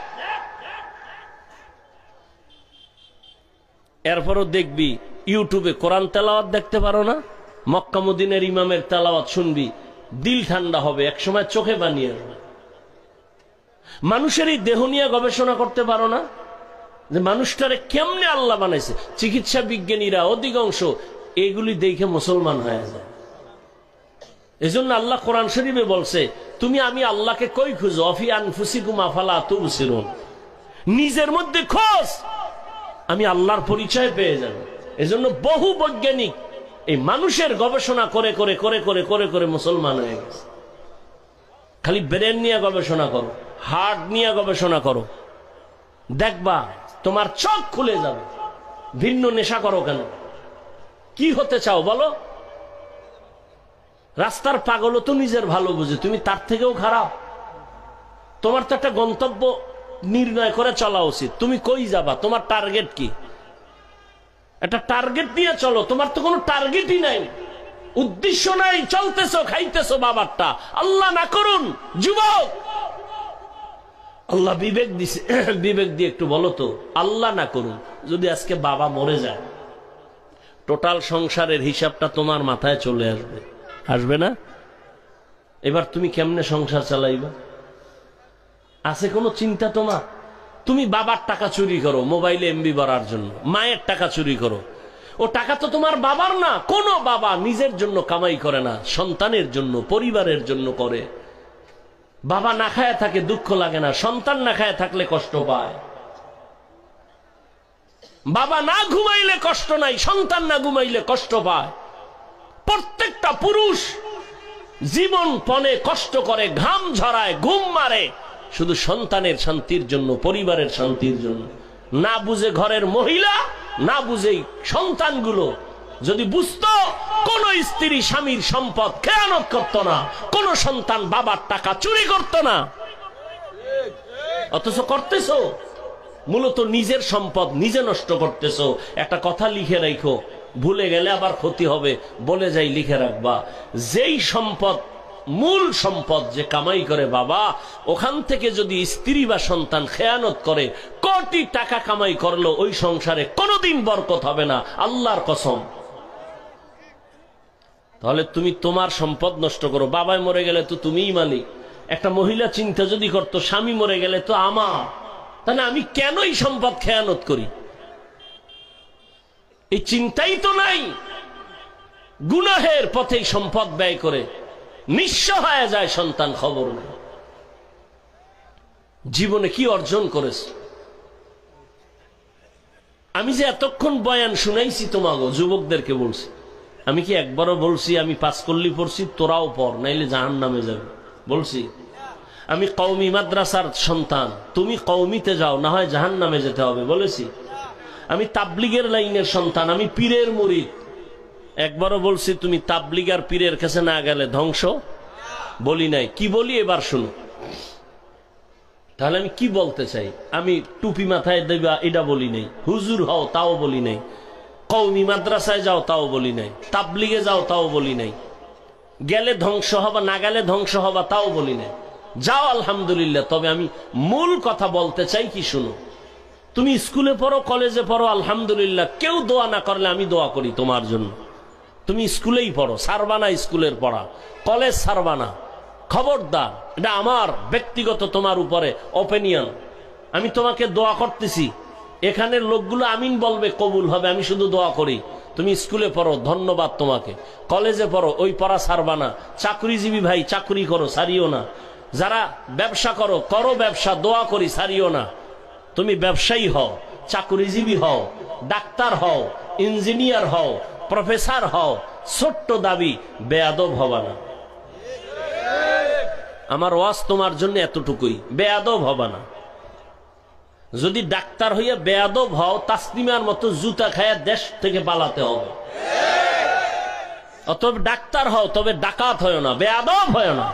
এরপরও দেখবি ইউটিউবে কোরআন তেলাওয়াত দেখতে পারো না? মক্কা মদিনার ইমামের তেলাওয়াত শুনবি, দিল ঠান্ডা হবে, একসময় চোখে পানি আসবে। মানুষের এই দেহ নিয়ে গবেষণা করতে পারো না যে মানুষটারে কেমনে আল্লাহ বানাইছে? চিকিৎসা বিজ্ঞানীরা অধিকাংশ এগুলি দেখে মুসলমান হয়ে যায়। এজন্য আল্লাহ কোরআন শরীফে বলছে, তুমি আমি আল্লাহকে কই খুঁজো, অফি আনফুসিকুম আফালা তুবসিরুন, নিজের মধ্যে খোঁজ, আমি আল্লাহর পরিচয় পেয়ে যাব। এজন্য বহু বৈজ্ঞানিক এই মানুষের গবেষণা করে করে করে করে করে করে মুসলমান হয়ে গেছে। খালি ব্রেন নিয়ে গবেষণা করো, হার্ট নিয়ে গবেষণা করো, দেখবা তোমার চোখ খুলে যাবে। ভিন্ন নেশা করো কেন? কি হতে চাও বলো? রাস্তার পাগলও তো নিজের ভালো বুঝে, তুমি তার থেকেও খারাপ। তোমার তো একটা গন্তব্য নির্ণয় করে চলা উচিত। তুমি কই যাবা? তোমার টার্গেট কি? একটা টার্গেট নিয়ে চলো। তোমার তো কোনো টার্গেটই নাই, উদ্দেশ্য নাই, চলতেছো খাইতেছো বাবারটা। আল্লাহ না করুন যুবক, আল্লাহ বিবেক দিছে, বিবেক দিয়ে একটু বলো তো, আল্লাহ না করুন যদি আজকে বাবা মরে যায়, টোটাল সংসারের হিসাবটা তোমার মাথায় চলে আসবে, আসবে না? এবার তুমি কেমনে সংসার চালাইবা? আছে কোনো চিন্তা তোমার? তুমি বাবার টাকা চুরি করো মোবাইলে এমবি ভরার জন্য, মায়ের টাকা চুরি করো, ও টাকা তো তোমার বাবার না। কোন বাবা নিজের জন্য কামাই করে না, সন্তানের জন্য, পরিবারের জন্য করে। বাবা না খায় থাকে দুঃখ লাগে না, সন্তান না খায় থাকলে কষ্ট পায়। বাবা না ঘুমাইলে কষ্ট নাই, সন্তান না ঘুমাইলে কষ্ট পায়। প্রত্যেকটা পুরুষ জীবন পণে কষ্ট করে, ঘাম ঝরায়, ঘুম মারে, শুধু সন্তানের শান্তির জন্য, পরিবারের শান্তির জন্য। না বুঝে ঘরের মহিলা, না বুঝে সন্তানগুলো। যদি বুঝতো, কোন স্ত্রী স্বামীর সম্পদ খেয়ানত করত না, কোন সন্তান বাবার টাকা চুরি করত না। অথচ করতেছো, মূলত নিজের সম্পদ নিজে নষ্ট করতেছো। একটা কথা লিখে রাখো, ভুলে গেলে আবার ক্ষতি হবে, বলে যাই লিখে রাখবা। যেই সম্পদ, মূল সম্পদ যে কামাই করে বাবা, ওখান থেকে যদি স্ত্রী বা সন্তান খেয়ানত করে, কোটি টাকা কামাই করলো, ওই সংসারে কোনোদিন বরকত হবে না, আল্লাহর কসম। তাহলে তুমি তোমার সম্পদ নষ্ট করো। বাবায় মরে গেলে তো তুমিই মালিক। একটা মহিলা চিন্তা যদি করতো, স্বামী মরে গেলে তো আমার, তাহলে আমি কেন এই সম্পদ খেয়ানত করি? এই চিন্তাই তো নাই। গুনাহের পথে সম্পদ ব্যয় করে নিঃস্ব হয়ে যায় সন্তান, খবর নেই। জীবনে কি অর্জন করেছে? আমি যে এতক্ষণ বয়ান শুনাইছি তোমাকে, যুবকদেরকে বলছি, আমি কি একবারও বলছি আমি 5 কল্লি পড়ছি তোরাও পড়, নাইলে জাহান্নামে যাবে? বলছি? আমি কওমি মাদ্রাসার সন্তান, তুমি কওমিতে যাও, না হয় জাহান্নামে যেতে হবে, বলেছি? আমি তাবলিগের লাইনের সন্তান, আমি পীরের মুরিদ। একবারও বলছি তুমি তাবলিগ আর পীরের কাছে না গেলে ধ্বংস? বলি নাই। কি বলি এবার শুনো। তাহলে আমি কি বলতে চাই? আমি টুপি মাথায় দেবা এটা বলি নাই, হুজুর হও তাও বলি নাই, কওমি মাদ্রাসায় যাও তাও বলি নাই, তাবলিগে যাও তাও বলি নাই, গেলে ধ্বংস হবা না গেলে ধ্বংস হবা তাও বলি নাই। যাও আলহামদুলিল্লাহ। তবে আমি মূল কথা বলতে চাই কি শুনো। তুমি স্কুলে পড়ো, কলেজে পড়ো, আলহামদুলিল্লাহ। কেউ দোয়া না করলে আমি দোয়া করি তোমার জন্য। তুমি স্কুলেই পড়ো, সারবানা স্কুলের পড়া, কলেজ সারবানা, খবরদার। এটা আমার ব্যক্তিগত তোমার উপরে অপিনিয়ন। আমি তোমাকে দোয়া করতেছি, এখানের লোকগুলো আমিন বলবে, কবুল হবে। আমি শুধু দোয়া করি। তুমি স্কুলে পড়ো, ধন্যবাদ তোমাকে। কলেজে পড়ো, ওই পড়া সারবানা। চাকরিজীবী ভাই, চাকরি করো, সারিও না। যারা ব্যবসা করো, করো ব্যবসা, দোয়া করি, সারিও না। তুমি ব্যবসায়ী হও, চাকরিজীবী হও, ডাক্তার হও, ইঞ্জিনিয়ার হও, প্রফেসর হও, ছোট্ট দাবি, বেয়াদব হবা না। আমার ওয়াজ তোমার জন্য এতটুকুই, বেয়াদব হবা না। যদি ডাক্তার হইয়া বেয়াদব হও, তাসলিমার মতো জুতা খায়া দেশ থেকে পালাতে হবে। অতএব ডাক্তার হও, তবে ডাকাত হয় না, বেয়াদব হয় না।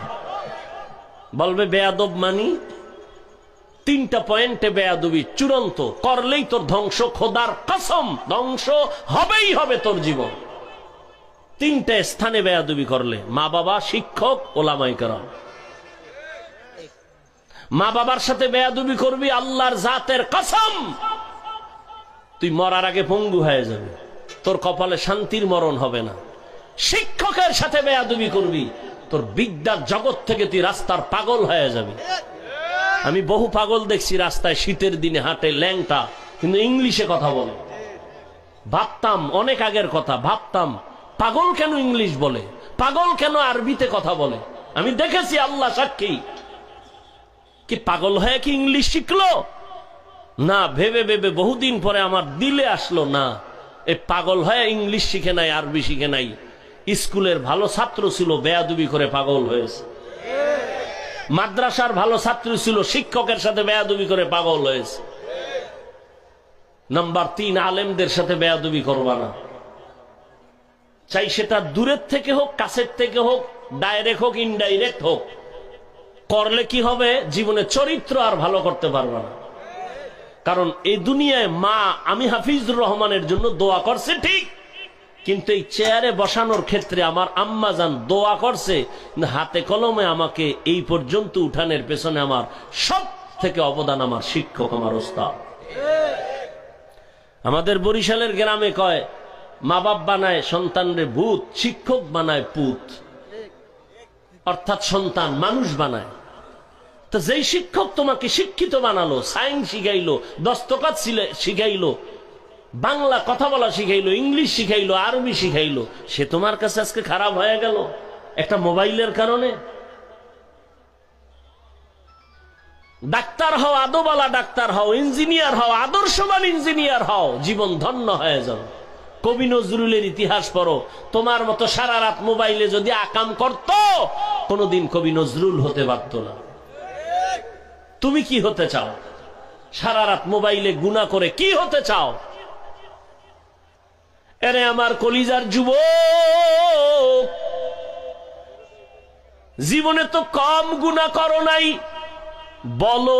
বলবে বেয়াদব মানি, তিনটা পয়েন্টে বেয়াদবি চূড়ান্ত, করলেই তোর ধ্বংস, খোদার কসম ধ্বংস হবেই হবে তোর জীবন। তিনটা স্থানে বেয়াদবি করলে, মা বাবা, শিক্ষক, ওলামায়ে কেরাম। মা বাবার সাথে বেয়াদবি করবি, আল্লাহর জাতের কসম তুই মরার আগে পঙ্গু হয়ে যাবে, তোর কপালে শান্তির মরণ হবে না। শিক্ষকের সাথে বেয়াদবি করবি, তোর বিদ্যার জগৎ থেকে তুই রাস্তার পাগল হয়ে যাবি। আমি বহু পাগল দেখছি রাস্তায় শীতের দিনে হাঁটে, ল্যাংটা, কিন্তু ইংলিশে কথা বলে। ভাবতাম, অনেক আগের কথা, ভাবতাম পাগল কেন ইংলিশ বলে, পাগল কেন আরবিতে কথা বলে। আমি দেখেছি, আল্লাহ সাক্ষী। কি পাগল হয়ে কি ইংলিশ শিখলো? না, ভেবে ভেবে বহুদিন পরে আমার দিলে আসলো, না, এ পাগল হয়ে ইংলিশ শিখে নাই, আরবি শিখে নাই। স্কুলের ভালো ছাত্র ছিল, বেয়াদবি করে পাগল হয়েছে। মাদ্রাসার ভালো ছাত্র ছিল, শিক্ষকের সাথে বেয়াদবি করে পাগল হয়েছে। নাম্বার 3, আলেমদের সাথে বেয়াদবি করবা না। চাই সেটা দূরের থেকে হোক, কাছের থেকে হোক, ডাইরেক্ট হোক, ইনডাইরেক্ট হোক। করলে কি হবে? জীবনে চরিত্র আর ভালো করতে পারবা না। কারণ এই দুনিয়ায় মা, আমি হাফিজুর রহমানের জন্য দোয়া করছে ঠিক, কিন্তু এই চেয়ারে বসানোর ক্ষেত্রে আমার আম্মা জান দোয়া করছে, হাতে কলমে আমাকে এই পর্যন্ত উঠানের পেছনে আমার সব থেকে অবদান আমার শিক্ষক, আমার ওস্তাদ। আমাদের বরিশালের গ্রামে কয়, মা বাপ বানায় সন্তানরে ভূত, শিক্ষক বানায় পুত। অর্থাৎ সন্তান মানুষ বানায়। তো যেই শিক্ষক তোমাকে শিক্ষিত বানালো, সায়েন্স শিখাইলো, দস্তকাত শিখাইলো, বাংলা কথা বলা শিখাইলো, ইংলিশ শিখাইলো, আরবি শিখাইলো, সে তোমার কাছে আজকে খারাপ হয়ে গেল একটা মোবাইলের কারণে। ডাক্তার হও, আদোবালা ডাক্তার হও, ইঞ্জিনিয়ার হও, আদর্শবান ইঞ্জিনিয়ার হও, জীবন ধন্য হয়ে যাও। কবি নজরুলের ইতিহাস পড়ো। তোমার মতো সারা রাত মোবাইলে যদি আকাম করত, কোনদিন কবি নজরুল হতে পারত না। তুমি কি হতে চাও? সারা রাত মোবাইলে গুনাহ করে কি হতে চাও? এরে আমার কলিজার যুবক, জীবনে তো কম গুনাহ করো নাই, বলো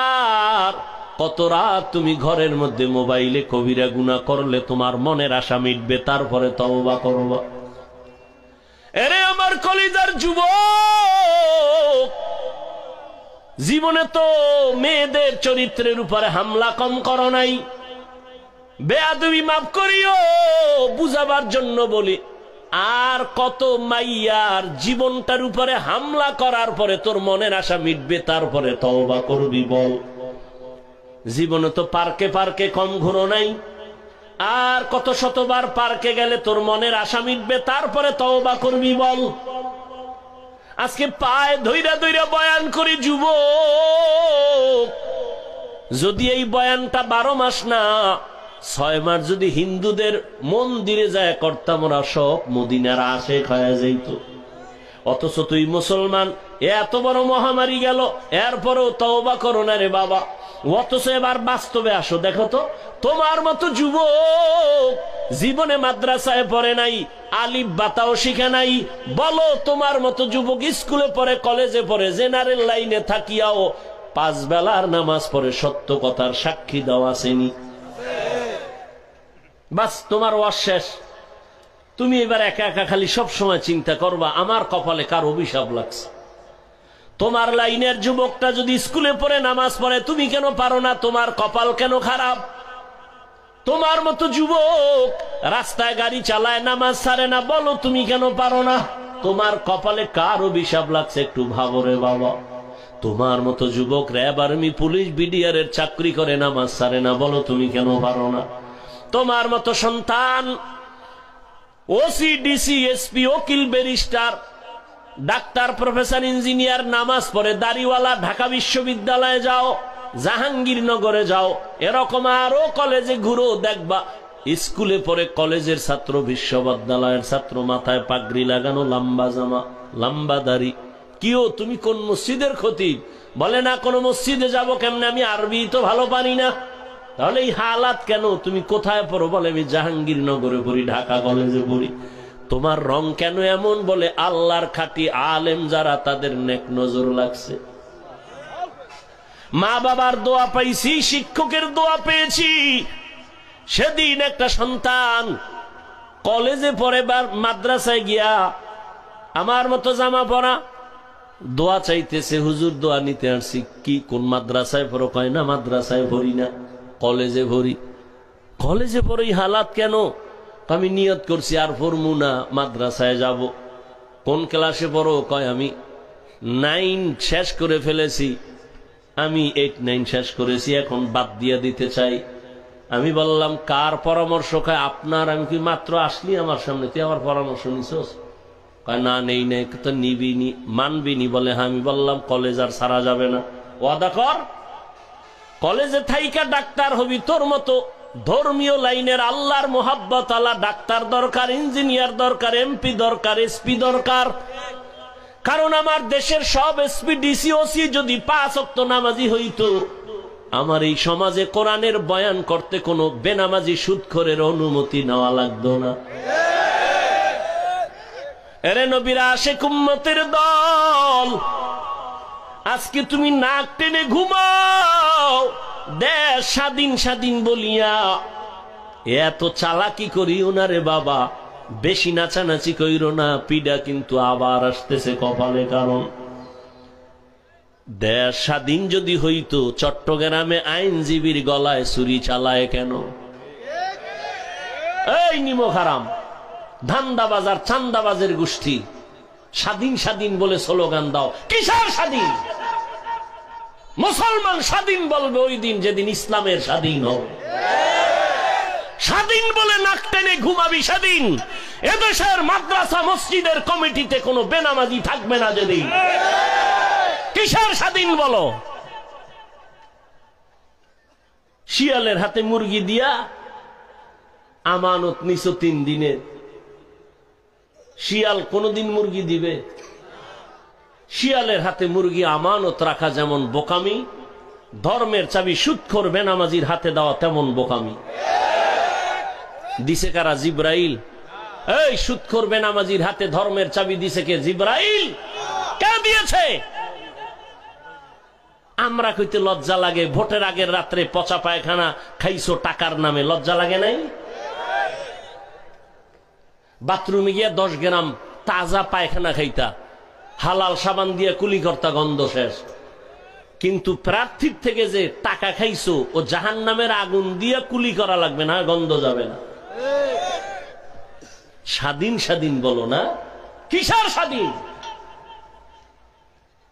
আর কত রাত তুমি ঘরের মধ্যে মোবাইলে কবিরা গুনাহ করলে তোমার মনের আশা মিটবে, তারপরে তওবা করবা। এরে আমার কলিজার যুবক, জীবনে তো মেয়েদের চরিত্রের উপরে হামলা কম করো নাই। বেয়াদবি মাফ করিও, বুঝাবার জন্য বলি। আর কত মাইয়ার জীবনটার উপরে হামলা করার পরে তোর মনের আশা মিটবে, তারপরে তওবা করবি বল। জীবনে তো পার্কে পার্কে কম ঘুরো নাই। আর কত শতবার পার্কে গেলে তোর মনের আশা মিটবে, তারপরে তওবা করবি বল। আজকে পায়ে ধইরা ধইরা বয়ান করি যুবক, যদি এই বয়ানটা 12 মাস না 6 মাস যদি হিন্দুদের মন্দিরে যায় করতাম, ওরা সব মদিনার আশেক হয়ে যাইত। অথচ তুই মুসলমান, এত বড় মহামারী গেল, এরপরেও তওবা করো না রে বাবা। অথচ এবার বাস্তবে আসো, দেখো তো তোমার মতো যুবক জীবনে মাদ্রাসায় পড়ে নাই, আলিফ বাতাও শিখে নাই। বলো তোমার মতো যুবক স্কুলে পড়ে, কলেজে পড়ে, জেনারেল লাইনে থাকিয়াও 5 বেলার নামাজ পড়ে, সত্য কথার সাক্ষী দেওয়া আসেনি? বাস তোমার ওয়াজ শেষ। তুমি এবার একা একা খালি সব সময় চিন্তা করবা আমার কপালে কার অভিশাপ লাগছে। তোমার লাইনের যুবকটা যদি স্কুলে পড়ে নামাজ পড়ে, তুমি কেন পারো না? তোমার কপাল কেন খারাপ? তোমার মতো যুবক রাস্তায় গাড়ি চালায়, নামাজ ছাড়ে না, বলো তুমি কেন পারো না? তোমার কপালে কার অভিশাপ লাগছে একটু ভাবো রে বাবা। তোমার মতো যুবক র্যাব, আর্মি, পুলিশ, বিডিআর এর চাকরি করে, নামাজ ছাড়ে না, বলো তুমি কেন পারো না? তোমার মতো সন্তান ওসি, ডিসি, এসপি, উকিল, ব্যারিস্টার, ডাক্তার, প্রফেসর, ইঞ্জিনিয়ার, নামাজ পড়ে, দাড়িওয়ালা, ঢাকা বিশ্ববিদ্যালয়ে যাও, জাহাঙ্গীরনগরে যাও, এরকম আরো কলেজে ঘুরো, দেখবা স্কুলে পড়ে কলেজের ছাত্র, বিশ্ববিদ্যালয়ের ছাত্র, মাথায় পাগড়ি লাগানো, লম্বা জামা, লম্বা দাড়ি। কিও তুমি কোন মসজিদের খতিব? বলে না কোন মসজিদে যাব কেমনে, আমি আরবি তো ভালো পারি না। তাহলে এই হালাত কেন? তুমি কোথায় পড়ো? বলে আমি জাহাঙ্গীরনগরে পড়ি, ঢাকা কলেজে পড়ি। তোমার রং কেন এমন? বলে আল্লাহর খাঁটি আলেম যারা, তাদের নেক নজর লাগছে। মা বাবার দোয়া পাইছি, শিক্ষকের দোয়া পেয়েছি। সেদিন একটা সন্তান কলেজে পড়ে বা মাদ্রাসায় গিয়া আমার মতো জামা পরা দোয়া চাইতেছে, হুজুর দোয়া নিতে আসছি। কি কোন মাদ্রাসায় পড়ো? কয় না মাদ্রাসায় পড়ি না, কলেজে পড়ি। কলেজে পড়ি হালাত কেন? আমি নিয়ত করছি আর পড়মু না, মাদ্রাসায় যাব। কোন ক্লাসে পড়ো? কয় আমি 9 শেষ করে ফেলেছি, আমি 8, 9 শেষ করেছি, এখন বাদ দিয়ে দিতে চাই। আমি বললাম কার পরামর্শ? কয় আপনার। আমি কি মাত্র আসলি আমার সামনে, তুই আমার পরামর্শ নিছস? কয় না নেই নাই। তো নিবিনি, মানবিনি? বলে হ্যাঁ। আমি বললাম কলেজ আর সারা যাবে না, ওয়াদা কর কলেজে থাইকা ডাক্তার হবি। তোর মতো ধর্মীয় লাইনের আল্লাহর মোহাব্বত আলা ডাক্তার দরকার, ইঞ্জিনিয়ার দরকার, এমপি দরকার, এসপি দরকার। কারণ আমার দেশের সব এসপি, ডিসি, ওসি যদি 5 ওয়াক্ত নামাজি হইতো, আমার এই সমাজে কোরআনের বয়ান করতে কোনো বেনামাজি সুদখোরের অনুমতি নেওয়া লাগতো না। এরে নবীর আশিক উম্মতের দল, আজকে তুমি নাক টেনে ঘুমাও দেশ স্বাধীন স্বাধীন বলিয়া। এত চালাকি করি ওনারে বাবা, বেশি নাচানাচি কইরো না, পিডা কিন্তু আবার আসতেছে কপালে। কারণ দেশ স্বাধীন যদি হইতো, চট্টগ্রামে আইনজীবীর গলায় ছুরি চালায় কেন? এই নিমক হারাম, ধান্দাবাজার, চান্দাবাজের গোষ্ঠী স্বাধীন স্বাধীন বলে স্লোগান দাও। কিসের স্বাধীন? মুসলমান স্বাধীন বলবে ওই দিন যেদিন ইসলামের স্বাধীন হবে। স্বাধীন বলে নাক টেনে ঘুমাবি স্বাধীন। এদেশের মাদ্রাসা মসজিদের কমিটিতে কোনো বেনামাজি থাকবে না যেদিন। কিসের স্বাধীন বলো? শিয়ালের হাতে মুরগি দিয়া আমানত নিছো 3 দিনের। শিয়াল কোনদিন মুরগি দিবে? শিয়ালের হাতে মুরগি আমানত রাখা যেমন বোকামি, ধর্মের চাবি সুদখোর বেনামাজির হাতে দেওয়া তেমন বোকামি। দিছে কারা? জিব্রাইল। এই সুদখোর বেনামাজির হাতে ধর্মের চাবি দিছে কে? জিব্রাইল। কে দিয়েছে? আমরা কইতে লজ্জা লাগে, ভোটের আগের রাত্রে পচা পায়খানা খাইছো টাকার নামে, লজ্জা লাগে নাই? বাথরুমে গিয়ে 10 গ্রাম তাজা পায়খানা খাইতা, হালাল সাবান দিয়ে কুলি করতা, গন্ধ শেষ। কিন্তু প্রার্থীর থেকে যে টাকা খাইছো, ও জাহান্নামের আগুন দিয়ে কুলি করা লাগবে না, গন্ধ যাবে না। স্বাধীন স্বাধীন বলো না, কিসের স্বাধীন?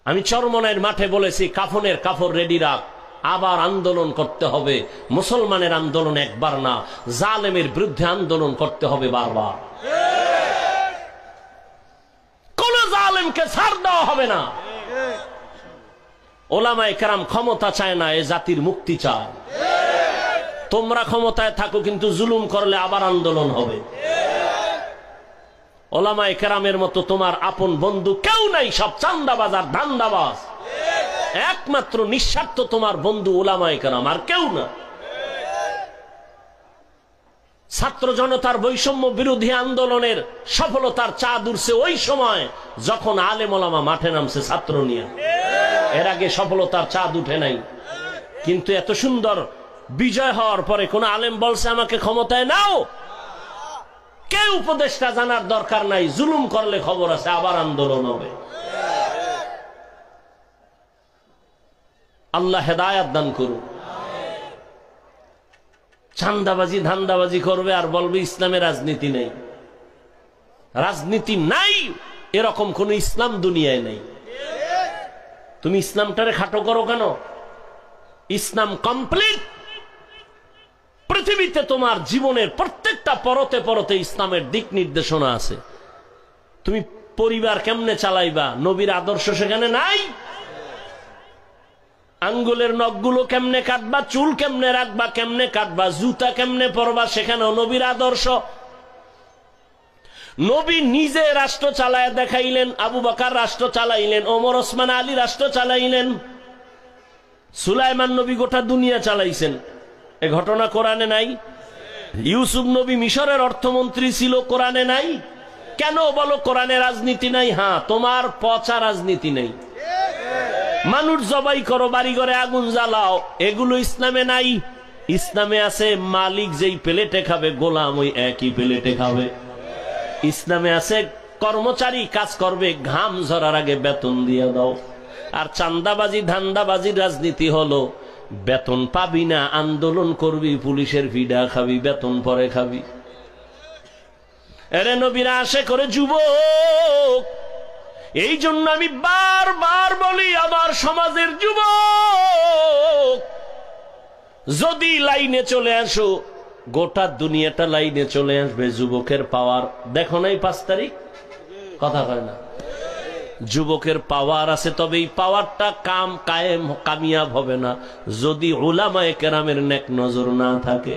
আমি চরমনাইয়ের মাঠে বলেছি, কাফনের কাপড় রেডি রাখ, আবার আন্দোলন করতে হবে। মুসলমানের আন্দোলন একবার না, জালেমের বিরুদ্ধে আন্দোলন করতে হবে বারবার। কোন জালেমকে ছাড় দেওয়া হবে না। ওলামায়ে কেরাম ক্ষমতা চায় না, এ জাতির মুক্তি চায়। তোমরা ক্ষমতায় থাকো, কিন্তু জুলুম করলে আবার আন্দোলন হবে। ওলামায়ে কেরামের মতো তোমার আপন বন্ধু কেউ নাই, সব চান্দাবাজ আর ধান্দাবাজ। একমাত্র নিঃস্বার্থ তোমার বন্ধু উলামায়ে কেরাম, আর কেউ না। ছাত্র জনতার বৈষম্য বিরোধী আন্দোলনের সফলতার চাঁদ উঠছে ওই সময় যখন আলেম ওলামা মাঠে নামছে ছাত্র নিয়ে। এর আগে সফলতার চাঁদ উঠে নাই। কিন্তু এত সুন্দর বিজয় হওয়ার পরে কোন আলেম বলছে আমাকে ক্ষমতায় নাও? কেউ উপদেষ্টা জানার দরকার নাই, জুলুম করলে খবর আছে, আবার আন্দোলন হবে। আল্লাহ হেদায়াত দান করুন। চান্দাবাজি ধান্দাবাজি করবে আর বলবে ইসলামে রাজনীতি নেই। রাজনীতি নাই এরকম কোন ইসলাম দুনিয়ায় নেই। তুমি ইসলামটারে খাটো করো কেন? ইসলাম কমপ্লিট। পৃথিবীতে তোমার জীবনের প্রত্যেকটা পরতে পরতে ইসলামের দিক নির্দেশনা আছে। তুমি পরিবার কেমনে চালাইবা, নবীর আদর্শ সেখানে নাই। আঙ্গুলের নখগুলো কেমনে কাটবা, চুল কেমনে রাখবা, কেমনে কাটবা, জুতা কেমনে পরবা, সেখানেও নবীর আদর্শ। নবী নিজে রাষ্ট্র চালায় দেখাইলেন, আবু বকর রাষ্ট্র চালাইলেন, ওমর ওসমান আলী রাষ্ট্র চালাইলেন, সুলাইমান নবী গোটা দুনিয়া চালাইছেন। এ ঘটনা কোরআনে নাই? ইউসুফ নবী মিশরের অর্থমন্ত্রী ছিল, কোরআনে নাই? কেন বলো কোরআনে রাজনীতি নাই? হ্যাঁ, তোমার পচা রাজনীতি নেই। মানুষ জবাই করো, বাড়ি ঘরে আগুন জ্বালাও, এগুলো ইসলামে নাই। ইসলামে আছে মালিক যেই প্লেটে খাবে গোলাম ওই একই প্লেটে খাবে। ইসলামে আছে কর্মচারী কাজ করবে, ঘাম ঝরার আগে বেতন দিয়ে দাও। আর চান্দাবাজি ধান্দাবাজির রাজনীতি হলো বেতন পাবি না, আন্দোলন করবি, পুলিশের ভিড়া খাবি, বেতন পরে খাবি। এরে নবীরা আসে করে যুবক। এই জন্য আমি বারবার বলি আমার সমাজের যুবক যদি লাইনে চলে আসো, গোটা দুনিয়াটা লাইনে চলে আসবে। যুবকের পাওয়ার দেখো নাই? 5 তারিখ কথা কয় না? যুবকের পাওয়ার আছে, তবে এই পাওয়ারটা কামিয়াব হবে না যদি উলামায়ে কেরামের নেক নজর না থাকে।